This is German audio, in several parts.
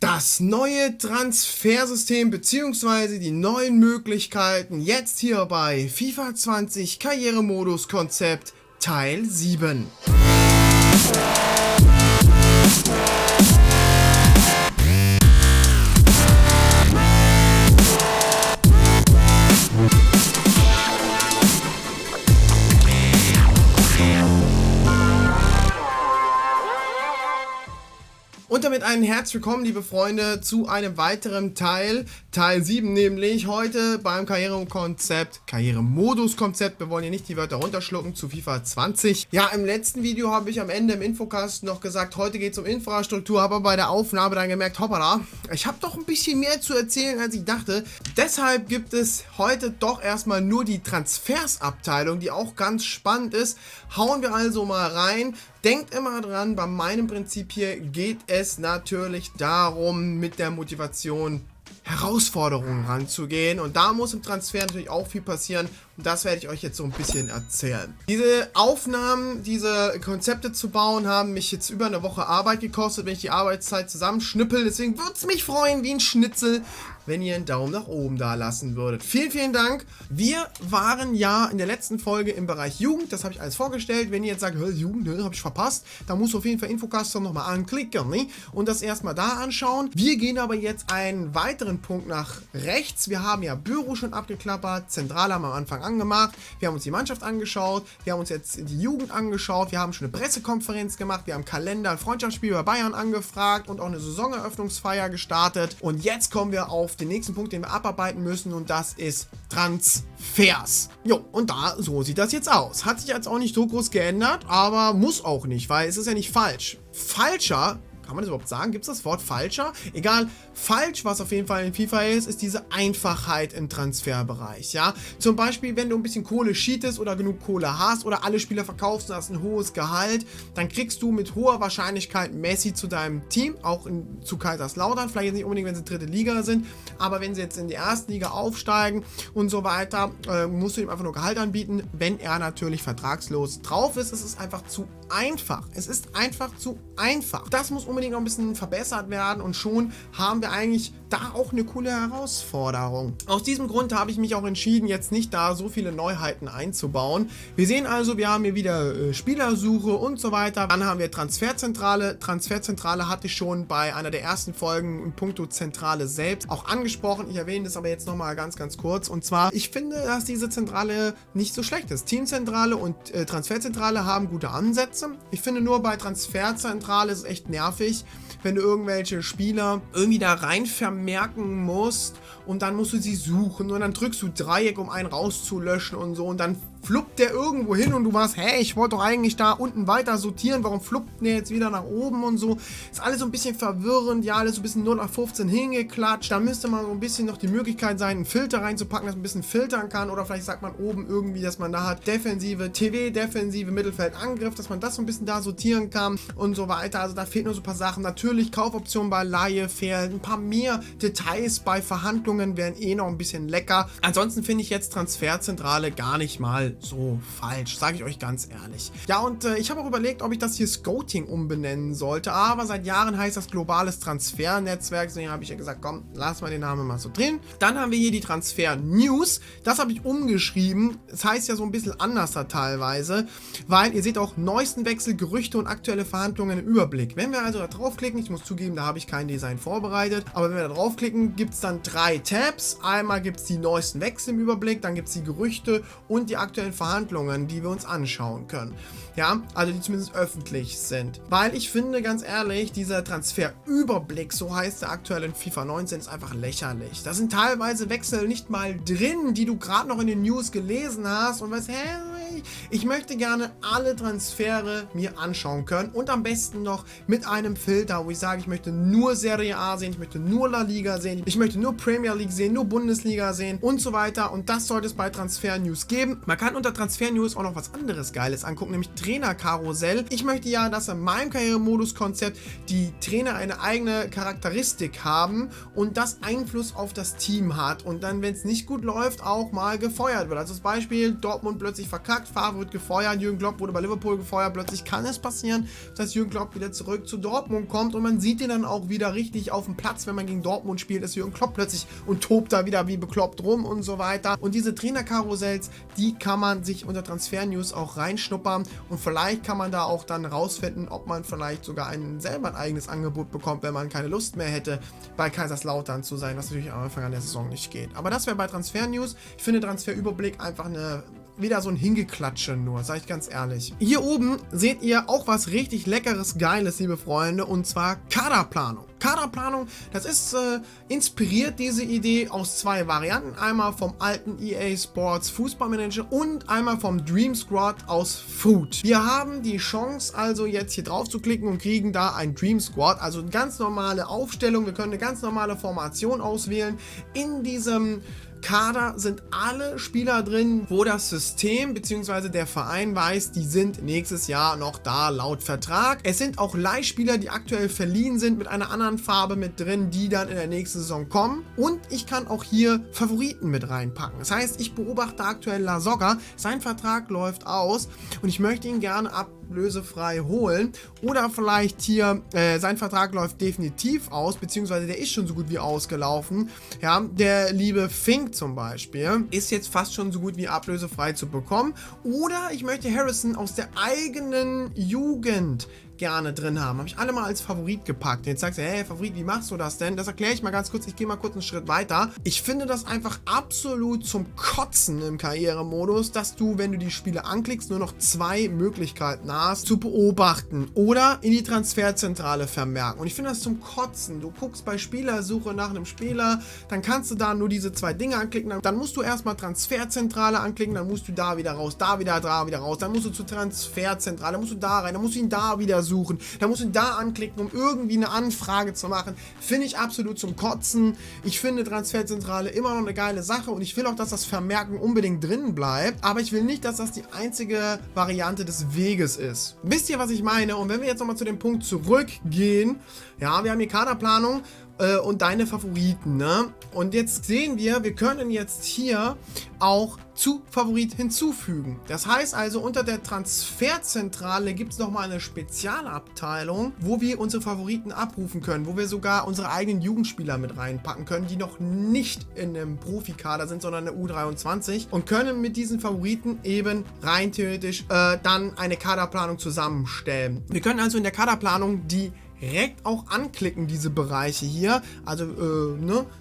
Das neue Transfersystem bzw. die neuen Möglichkeiten jetzt hier bei FIFA 20 Karrieremodus Konzept Teil 7. Und damit ein herzlich willkommen, liebe Freunde, zu einem weiteren Teil 7 nämlich, heute beim Karrieremodus-Konzept. Wir wollen hier nicht die Wörter runterschlucken zu FIFA 20. Ja, im letzten Video habe ich am Ende im Infocast noch gesagt, heute geht es um Infrastruktur, habe aber bei der Aufnahme dann gemerkt, hoppala, ich habe doch ein bisschen mehr zu erzählen, als ich dachte. Deshalb gibt es heute doch erstmal nur die Transfersabteilung, die auch ganz spannend ist. Hauen wir also mal rein. Denkt immer dran, bei meinem Prinzip hier geht es natürlich darum, mit der Motivation Herausforderungen ranzugehen, und da muss im Transfer natürlich auch viel passieren, und das werde ich euch jetzt so ein bisschen erzählen. Diese Aufnahmen, diese Konzepte zu bauen, haben mich jetzt über eine Woche Arbeit gekostet, wenn ich die Arbeitszeit zusammenschnippel, deswegen würde es mich freuen wie ein Schnitzel, wenn ihr einen Daumen nach oben da lassen würdet. Vielen, vielen Dank. Wir waren ja in der letzten Folge im Bereich Jugend, das habe ich alles vorgestellt. Wenn ihr jetzt sagt, Jugend, habe ich verpasst, dann musst du auf jeden Fall Infocast nochmal anklicken, ne? Und das erstmal da anschauen. Wir gehen aber jetzt einen weiteren Punkt nach rechts. Wir haben ja Büro schon abgeklappert, Zentrale haben wir am Anfang angemacht, wir haben uns die Mannschaft angeschaut, wir haben uns jetzt die Jugend angeschaut, wir haben schon eine Pressekonferenz gemacht, wir haben Kalender, ein Freundschaftsspiel bei Bayern angefragt und auch eine Saisoneröffnungsfeier gestartet. Und jetzt kommen wir auf den nächsten Punkt, den wir abarbeiten müssen, und das ist Transfers. Jo, und so sieht das jetzt aus. Hat sich jetzt auch nicht so groß geändert, aber muss auch nicht, weil es ist ja nicht falsch. Falscher, kann man das überhaupt sagen? Gibt es das Wort falscher? Egal, falsch, was auf jeden Fall in FIFA ist diese Einfachheit im Transferbereich, ja? Zum Beispiel, wenn du ein bisschen Kohle cheatest oder genug Kohle hast oder alle Spieler verkaufst und hast ein hohes Gehalt, dann kriegst du mit hoher Wahrscheinlichkeit Messi zu deinem Team, auch zu Kaiserslautern, vielleicht jetzt nicht unbedingt, wenn sie dritte Liga sind, aber wenn sie jetzt in die erste Liga aufsteigen und so weiter, musst du ihm einfach nur Gehalt anbieten, wenn er natürlich vertragslos drauf ist. Es ist einfach zu einfach. Es ist einfach zu einfach. Das muss unbedingt noch ein bisschen verbessert werden, und schon haben wir eigentlich da auch eine coole Herausforderung. Aus diesem Grund habe ich mich auch entschieden, jetzt nicht da so viele Neuheiten einzubauen. Wir sehen also, wir haben hier wieder Spielersuche und so weiter. Dann haben wir Transferzentrale. Transferzentrale hatte ich schon bei einer der ersten Folgen in puncto Zentrale selbst auch angesprochen. Ich erwähne das aber jetzt nochmal ganz, ganz kurz. Und zwar, ich finde, dass diese Zentrale nicht so schlecht ist. Teamzentrale und Transferzentrale haben gute Ansätze. Ich finde nur, bei Transferzentrale ist es echt nervig, wenn du irgendwelche Spieler irgendwie da rein vermerken musst, und dann musst du sie suchen und dann drückst du Dreieck, um einen rauszulöschen und so, und dann fluppt der irgendwo hin und du warst, hey, ich wollte doch eigentlich da unten weiter sortieren, warum fluppt der jetzt wieder nach oben und so. Ist alles so ein bisschen verwirrend, ja, alles so ein bisschen 0 nach 15 hingeklatscht. Da müsste man so ein bisschen noch die Möglichkeit sein, einen Filter reinzupacken, dass man ein bisschen filtern kann, oder vielleicht sagt man oben irgendwie, dass man da hat Defensive, TW, Defensive, Mittelfeld, Angriff, dass man das so ein bisschen da sortieren kann und so weiter. Also da fehlen nur so ein paar Sachen. Natürlich Kaufoptionen bei Leihe fehlen, ein paar mehr Details bei Verhandlungen wären noch ein bisschen lecker. Ansonsten finde ich jetzt Transferzentrale gar nicht mal so falsch, sage ich euch ganz ehrlich. Ja, und ich habe auch überlegt, ob ich das hier Scouting umbenennen sollte, aber seit Jahren heißt das globales Transfernetzwerk, deswegen habe ich ja gesagt, komm, lass mal den Namen mal so drin. Dann haben wir hier die Transfer News, das habe ich umgeschrieben, das heißt ja so ein bisschen anders da teilweise, weil ihr seht auch neuesten Wechsel, Gerüchte und aktuelle Verhandlungen im Überblick. Wenn wir also da draufklicken, ich muss zugeben, da habe ich kein Design vorbereitet, aber wenn wir da draufklicken, gibt es dann 3 Tabs. Einmal gibt es die neuesten Wechsel im Überblick, dann gibt es die Gerüchte und die aktuellen Verhandlungen, die wir uns anschauen können. Ja, also die zumindest öffentlich sind. Weil ich finde, ganz ehrlich, dieser Transferüberblick, so heißt der aktuell in FIFA 19, ist einfach lächerlich. Da sind teilweise Wechsel nicht mal drin, die du gerade noch in den News gelesen hast und weißt, hä, ich möchte gerne alle Transfere mir anschauen können, und am besten noch mit einem Filter, wo ich sage, ich möchte nur Serie A sehen, ich möchte nur La Liga sehen, ich möchte nur Premier League sehen, nur Bundesliga sehen und so weiter, und das sollte es bei Transfer News geben. Man kann unter Transfer News auch noch was anderes Geiles angucken, nämlich Trainerkarussell. Ich möchte ja, dass in meinem Karrieremodus-Konzept die Trainer eine eigene Charakteristik haben und das Einfluss auf das Team hat und dann, wenn es nicht gut läuft, auch mal gefeuert wird. Also das Beispiel, Dortmund plötzlich verkackt, gesagt, Favre wird gefeuert, Jürgen Klopp wurde bei Liverpool gefeuert, plötzlich kann es passieren, dass Jürgen Klopp wieder zurück zu Dortmund kommt und man sieht ihn dann auch wieder richtig auf dem Platz, wenn man gegen Dortmund spielt, ist Jürgen Klopp plötzlich und tobt da wieder wie bekloppt rum und so weiter. Und diese Trainerkarussells, die kann man sich unter Transfer-News auch reinschnuppern und vielleicht kann man da auch dann rausfinden, ob man vielleicht sogar selber ein eigenes Angebot bekommt, wenn man keine Lust mehr hätte, bei Kaiserslautern zu sein, was natürlich am Anfang der Saison nicht geht. Aber das wäre bei Transfer-News. Ich finde Transferüberblick einfach wieder so ein Hingeklatsche nur, sage ich ganz ehrlich. Hier oben seht ihr auch was richtig Leckeres, Geiles, liebe Freunde, und zwar Kaderplanung. Kaderplanung, das ist inspiriert, diese Idee, aus zwei Varianten. Einmal vom alten EA Sports Fußballmanager und einmal vom Dream Squad aus Food. Wir haben die Chance also jetzt hier drauf zu klicken und kriegen da ein Dream Squad, also eine ganz normale Aufstellung. Wir können eine ganz normale Formation auswählen. In diesem Kader sind alle Spieler drin, wo das System bzw. der Verein weiß, die sind nächstes Jahr noch da laut Vertrag. Es sind auch Leihspieler, die aktuell verliehen sind, mit einer anderen Farbe mit drin, die dann in der nächsten Saison kommen. Und ich kann auch hier Favoriten mit reinpacken. Das heißt, ich beobachte aktuell La Soga, sein Vertrag läuft aus und ich möchte ihn gerne ablösefrei holen. Oder vielleicht hier, sein Vertrag läuft definitiv aus, beziehungsweise der ist schon so gut wie ausgelaufen. Ja, der liebe Fink zum Beispiel ist jetzt fast schon so gut wie ablösefrei zu bekommen. Oder ich möchte Harrison aus der eigenen Jugend gerne drin haben. Habe ich alle mal als Favorit gepackt. Jetzt sagst du, hey Favorit, wie machst du das denn? Das erkläre ich mal ganz kurz. Ich gehe mal kurz einen Schritt weiter. Ich finde das einfach absolut zum Kotzen im Karrieremodus, dass du, wenn du die Spiele anklickst, nur noch zwei Möglichkeiten hast, zu beobachten oder in die Transferzentrale vermerken. Und ich finde das zum Kotzen. Du guckst bei Spielersuche nach einem Spieler, dann kannst du da nur diese zwei Dinge anklicken. Dann musst du erstmal Transferzentrale anklicken, dann musst du da wieder raus, da wieder raus. Dann musst du zur Transferzentrale, dann musst du da rein, dann musst du ihn da wieder suchen. Da musst du da anklicken, um irgendwie eine Anfrage zu machen. Finde ich absolut zum Kotzen. Ich finde Transferzentrale immer noch eine geile Sache und ich will auch, dass das Vermerken unbedingt drin bleibt, aber ich will nicht, dass das die einzige Variante des Weges ist. Wisst ihr, was ich meine? Und wenn wir jetzt nochmal zu dem Punkt zurückgehen, ja, wir haben hier Kaderplanung und deine Favoriten, ne? Und jetzt sehen wir können jetzt hier auch zu Favorit hinzufügen. Das heißt also, unter der Transferzentrale gibt es nochmal eine Spezialabteilung, wo wir unsere Favoriten abrufen können, wo wir sogar unsere eigenen Jugendspieler mit reinpacken können, die noch nicht in einem Profikader sind, sondern in der U23 und können mit diesen Favoriten eben rein theoretisch dann eine Kaderplanung zusammenstellen. Wir können also in der Kaderplanung die direkt auch anklicken, diese Bereiche hier, also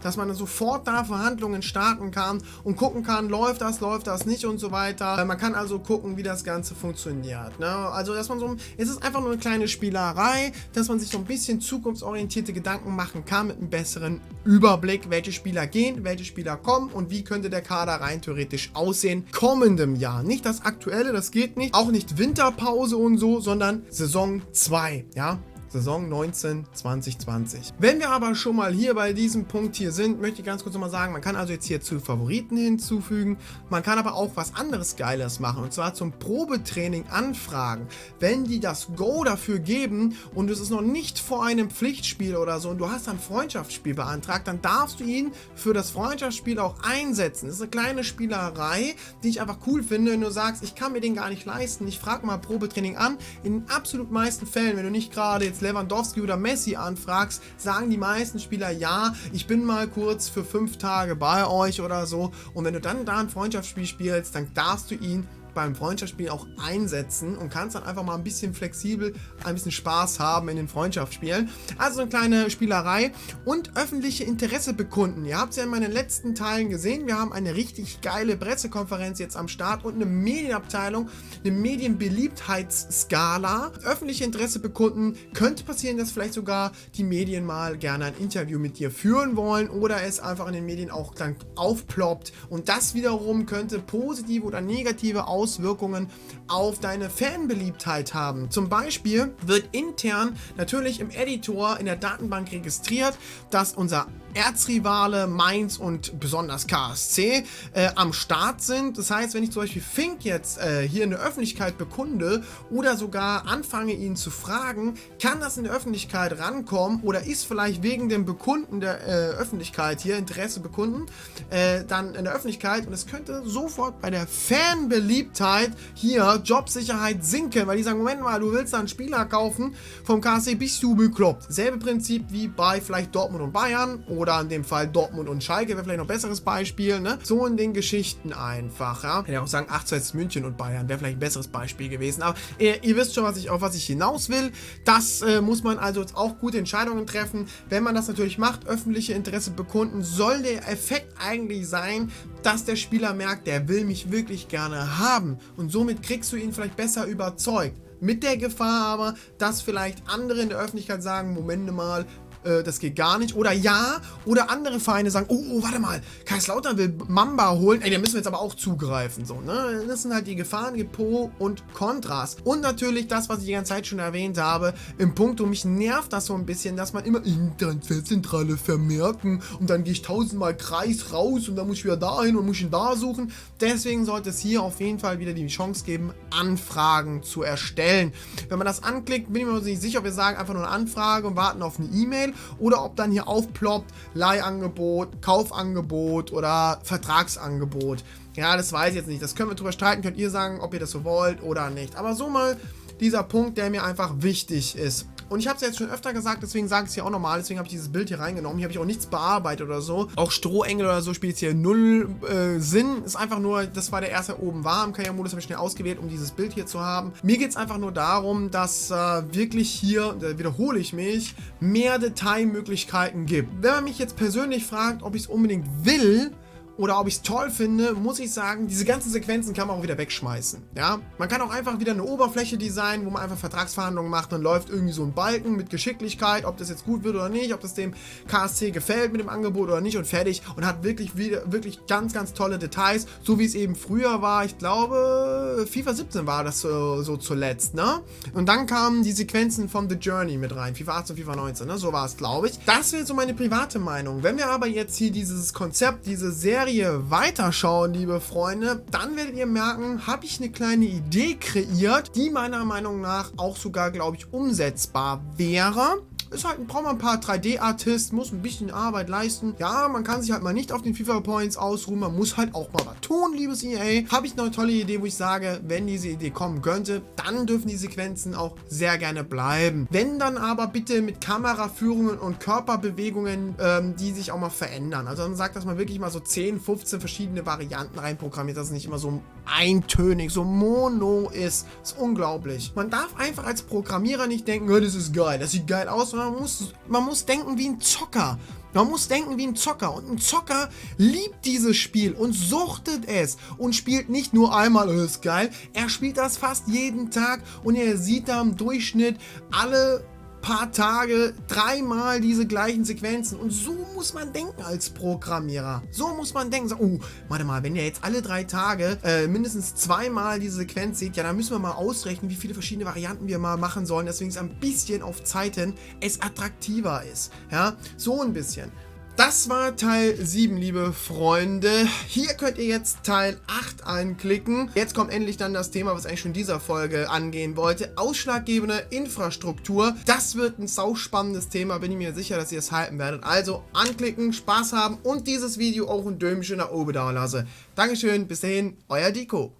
dass man sofort da Verhandlungen starten kann und gucken kann, läuft das nicht und so weiter. Man kann also gucken, wie das Ganze funktioniert, ne? Also, dass man es ist einfach nur eine kleine Spielerei, dass man sich so ein bisschen zukunftsorientierte Gedanken machen kann mit einem besseren Überblick, welche Spieler gehen, welche Spieler kommen und wie könnte der Kader rein theoretisch aussehen kommendem Jahr. Nicht das aktuelle, das geht nicht, auch nicht Winterpause und so, sondern Saison 2, ja? Saison 19/2020. Wenn wir aber schon mal hier bei diesem Punkt hier sind, möchte ich ganz kurz nochmal sagen, man kann also jetzt hier zu Favoriten hinzufügen, man kann aber auch was anderes Geiles machen und zwar zum Probetraining anfragen. Wenn die das Go dafür geben und es ist noch nicht vor einem Pflichtspiel oder so und du hast ein Freundschaftsspiel beantragt, dann darfst du ihn für das Freundschaftsspiel auch einsetzen. Das ist eine kleine Spielerei, die ich einfach cool finde, wenn du sagst, ich kann mir den gar nicht leisten, ich frage mal Probetraining an. In den absolut meisten Fällen, wenn du nicht gerade jetzt Lewandowski oder Messi anfragst, sagen die meisten Spieler, ja, ich bin mal kurz für 5 Tage bei euch oder so. Und wenn du dann da ein Freundschaftsspiel spielst, dann darfst du ihn beim Freundschaftsspiel auch einsetzen und kannst dann einfach mal ein bisschen flexibel, ein bisschen Spaß haben in den Freundschaftsspielen. Also eine kleine Spielerei und öffentliche Interesse bekunden. Ihr habt es ja in meinen letzten Teilen gesehen, wir haben eine richtig geile Pressekonferenz jetzt am Start und eine Medienabteilung, eine Medienbeliebtheitsskala. Öffentliche Interesse bekunden, könnte passieren, dass vielleicht sogar die Medien mal gerne ein Interview mit dir führen wollen oder es einfach in den Medien auch dann aufploppt und das wiederum könnte positive oder negative Auswirkungen auf deine Fanbeliebtheit haben. Zum Beispiel wird intern natürlich im Editor in der Datenbank registriert, dass unser Erzrivale Mainz und besonders KSC am Start sind. Das heißt, wenn ich zum Beispiel Fink jetzt hier in der Öffentlichkeit bekunde oder sogar anfange, ihn zu fragen, kann das in der Öffentlichkeit rankommen oder ist vielleicht wegen dem Bekunden der Öffentlichkeit hier, Interesse bekunden, dann in der Öffentlichkeit und es könnte sofort bei der Fanbeliebtheit Beliebtheit hier Jobsicherheit sinken, weil die sagen, Moment mal, du willst da einen Spieler kaufen vom KSC, bist du bekloppt. Selbe Prinzip wie bei vielleicht Dortmund und Bayern oder in dem Fall Dortmund und Schalke, wäre vielleicht noch ein besseres Beispiel, ne? So in den Geschichten einfach, ja. Ich kann ja auch sagen, 8-2 München und Bayern wäre vielleicht ein besseres Beispiel gewesen, aber ihr wisst schon, auf was ich hinaus will. Das muss man also jetzt auch gute Entscheidungen treffen. Wenn man das natürlich macht, öffentliche Interesse bekunden, soll der Effekt eigentlich sein, dass der Spieler merkt, der will mich wirklich gerne haben und somit kriegst du ihn vielleicht besser überzeugt. Mit der Gefahr aber, dass vielleicht andere in der Öffentlichkeit sagen, Moment mal, das geht gar nicht. Oder ja, oder andere Vereine sagen, oh, warte mal, Kaiserslautern will Mamba holen, ey, da müssen wir jetzt aber auch zugreifen. So, ne? Das sind halt die Gefahren, die Pro und Kontras. Und natürlich das, was ich die ganze Zeit schon erwähnt habe, im Punkt, mich nervt das so ein bisschen, dass man immer in Transferzentrale vermerken und dann gehe ich 1000-mal Kreis raus und dann muss ich wieder dahin und muss ihn da suchen. Deswegen sollte es hier auf jeden Fall wieder die Chance geben, Anfragen zu erstellen. Wenn man das anklickt, bin ich mir nicht sicher, ob wir sagen, einfach nur eine Anfrage und warten auf eine E-Mail oder ob dann hier aufploppt Leihangebot, Kaufangebot oder Vertragsangebot. Ja, das weiß ich jetzt nicht. Das können wir drüber streiten. Könnt ihr sagen, ob ihr das so wollt oder nicht. Aber so mal dieser Punkt, der mir einfach wichtig ist. Und ich habe es jetzt schon öfter gesagt, deswegen sage ich es hier auch nochmal. Deswegen habe ich dieses Bild hier reingenommen. Hier habe ich auch nichts bearbeitet oder so. Auch Strohengel oder so spielt es hier null Sinn. Ist einfach nur, das war der erste, der oben war. Im Karrieremodus habe ich schnell ausgewählt, um dieses Bild hier zu haben. Mir geht es einfach nur darum, dass wirklich hier, da wiederhole ich mich, mehr Detailmöglichkeiten gibt. Wenn man mich jetzt persönlich fragt, ob ich es unbedingt will, oder ob ich es toll finde, muss ich sagen, diese ganzen Sequenzen kann man auch wieder wegschmeißen. Ja? Man kann auch einfach wieder eine Oberfläche designen, wo man einfach Vertragsverhandlungen macht und läuft irgendwie so ein Balken mit Geschicklichkeit, ob das jetzt gut wird oder nicht, ob das dem KSC gefällt mit dem Angebot oder nicht und fertig und hat wirklich ganz, ganz tolle Details, so wie es eben früher war. Ich glaube, FIFA 17 war das so zuletzt, ne? Und dann kamen die Sequenzen von The Journey mit rein, FIFA 18, FIFA 19, ne? So war es, glaube ich. Das wäre so meine private Meinung. Wenn wir aber jetzt hier dieses Konzept, diese Serie weiterschauen, liebe Freunde, dann werdet ihr merken, habe ich eine kleine Idee kreiert, die meiner Meinung nach auch sogar, glaube ich, umsetzbar wäre. Ist halt, braucht man ein paar 3D-Artisten, muss ein bisschen Arbeit leisten. Ja, man kann sich halt mal nicht auf den FIFA-Points ausruhen, man muss halt auch mal was tun, liebes EA. Habe ich noch eine tolle Idee, wo ich sage, wenn diese Idee kommen könnte, dann dürfen die Sequenzen auch sehr gerne bleiben. Wenn dann aber bitte mit Kameraführungen und Körperbewegungen, die sich auch mal verändern. Also dann sagt, dass man wirklich mal so 10, 15 verschiedene Varianten reinprogrammiert, dass es nicht immer so eintönig, so mono ist. Das ist unglaublich. Man darf einfach als Programmierer nicht denken, oh, das ist geil, das sieht geil aus, sondern man muss denken wie ein Zocker. Man muss denken wie ein Zocker. Und ein Zocker liebt dieses Spiel und suchtet es und spielt nicht nur einmal, das ist geil. Er spielt das fast jeden Tag und er sieht da im Durchschnitt alle paar Tage 3-mal diese gleichen Sequenzen. Und so muss man denken als Programmierer. So muss man denken. So, oh, warte mal, wenn ihr jetzt alle 3 Tage mindestens 2-mal diese Sequenz seht, ja, dann müssen wir mal ausrechnen, wie viele verschiedene Varianten wir mal machen sollen, deswegen es ein bisschen auf Zeiten es attraktiver ist. Ja, so ein bisschen. Das war Teil 7, liebe Freunde. Hier könnt ihr jetzt Teil 8 anklicken. Jetzt kommt endlich dann das Thema, was ich eigentlich schon in dieser Folge angehen wollte. Ausschlaggebende Infrastruktur. Das wird ein sauspannendes Thema, bin ich mir sicher, dass ihr es halten werdet. Also anklicken, Spaß haben und dieses Video auch ein Däumchen nach oben da lassen. Dankeschön, bis dahin, euer Diko.